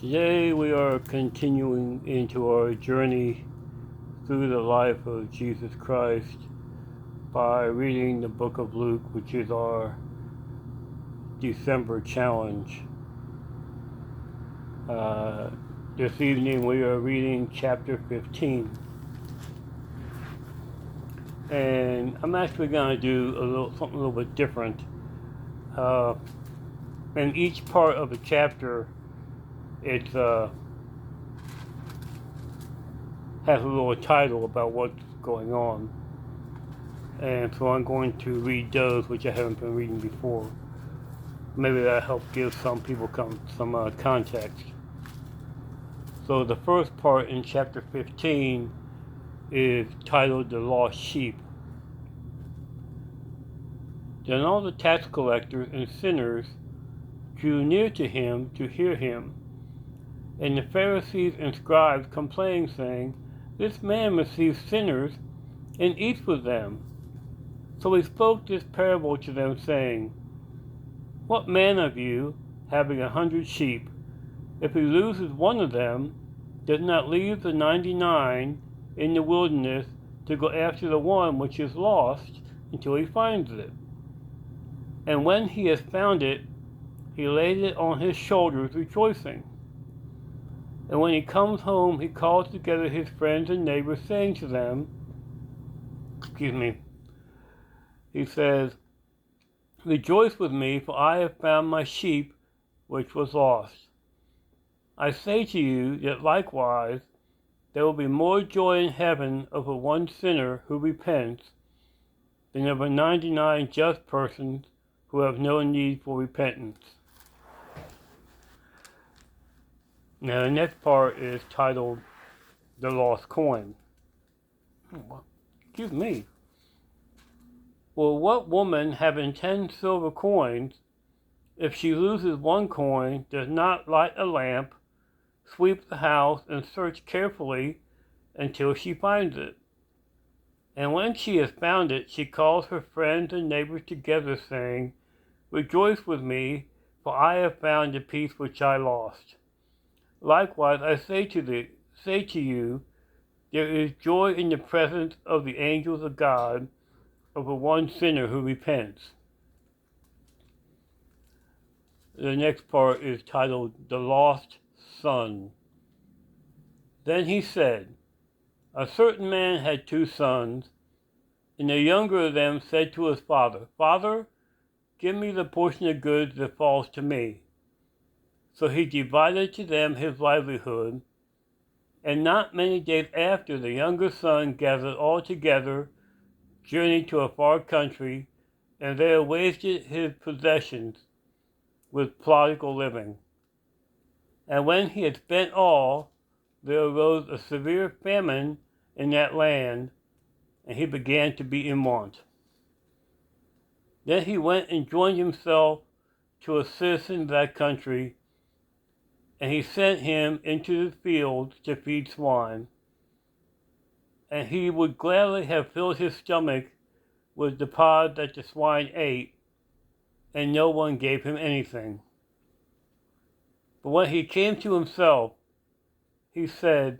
Today we are continuing into our journey through the life of Jesus Christ by reading the book of Luke, which is our December challenge. This evening we are reading chapter 15. And I'm actually going to do something a little bit different. In each part of the chapter, it has a little title about what's going on. And so I'm going to read those which I haven't been reading before. Maybe that'll help give some people some context. So the first part in chapter 15 is titled The Lost Sheep. Then all the tax collectors and sinners drew near to him to hear him. And the Pharisees and scribes complained, saying, "This man receives sinners and eats with them." So he spoke this parable to them, saying, "What man of you, having 100 sheep, if he loses one of them, does not leave the 99 in the wilderness to go after the one which is lost until he finds it? And when he has found it, he lays it on his shoulders, rejoicing. And when he comes home, he calls together his friends and neighbors, saying to them," he says, "Rejoice with me, for I have found my sheep which was lost. I say to you that likewise there will be more joy in heaven over one sinner who repents than over 99 just persons who have no need for repentance." Now the next part is titled The Lost Coin. Excuse me. Well, what woman having 10 silver coins, if she loses one coin, does not light a lamp, sweep the house, and search carefully until she finds it? And when she has found it, she calls her friends and neighbors together, saying, "Rejoice with me, for I have found the piece which I lost." Likewise, I say to you, there is joy in the presence of the angels of God over one sinner who repents. The next part is titled The Lost Son. Then he said, "A certain man had 2 sons, and the younger of them said to his father, 'Father, give me the portion of goods that falls to me.' So he divided to them his livelihood. And not many days after, the younger son gathered all together, journeyed to a far country, and there wasted his possessions with prodigal living. And when he had spent all, there arose a severe famine in that land, and he began to be in want. Then he went and joined himself to a citizen of that country, and he sent him into the fields to feed swine. And he would gladly have filled his stomach with the pod that the swine ate, and no one gave him anything. But when he came to himself, he said,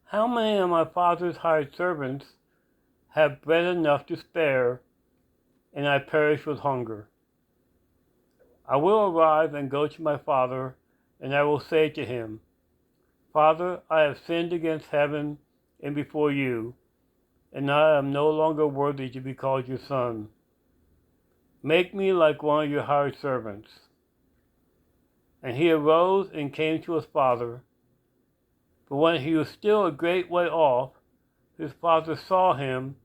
'How many of my father's hired servants have bread enough to spare, and I perish with hunger? I will arise and go to my father, and I will say to him, Father, I have sinned against heaven and before you, and I am no longer worthy to be called your son. Make me like one of your hired servants.' And he arose and came to his father. But when he was still a great way off, his father saw him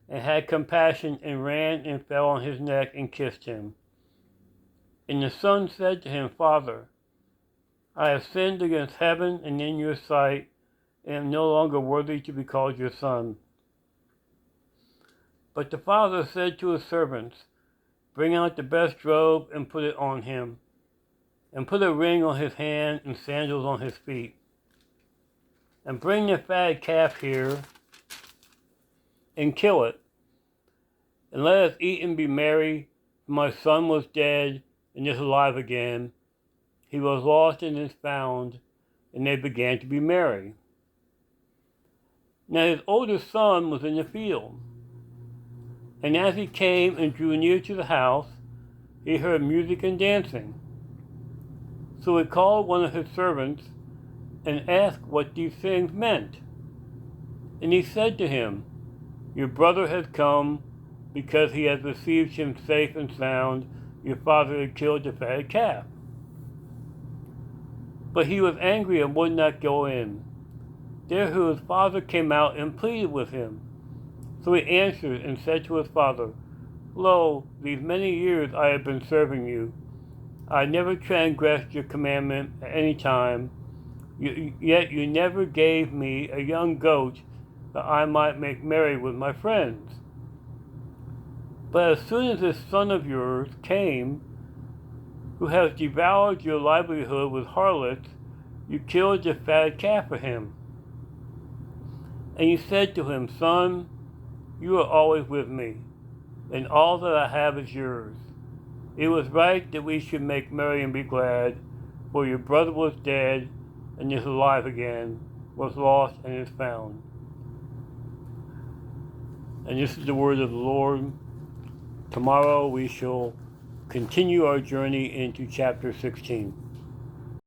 and had compassion, and ran and fell on his neck and kissed him. And the son said to him, 'Father, I have sinned against heaven and in your sight, and am no longer worthy to be called your son.' But the father said to his servants, 'Bring out the best robe and put it on him, and put a ring on his hand and sandals on his feet. And bring the fatted calf here and kill it, and let us eat and be merry. For my son was dead and is alive again. He was lost and is found, and they began to be merry. Now his oldest son was in the field, and as he came and drew near to the house, he heard music and dancing. So he called one of his servants and asked what these things meant. And he said to him, "Your brother has come because he has received him safe and sound. Your father had killed the fatted calf." But he was angry and would not go in. Therefore his father came out and pleaded with him. So he answered and said to his father, "Lo, these many years I have been serving you. I never transgressed your commandment at any time, yet you never gave me a young goat that I might make merry with my friends. But as soon as this son of yours came, who has devoured your livelihood with harlots, you killed the fatted calf for him." And you said to him, "Son, you are always with me, and all that I have is yours. It was right that we should make merry and be glad, for your brother was dead and is alive again, was lost and is found." And this is the word of the Lord. Tomorrow we shall continue our journey into chapter 16.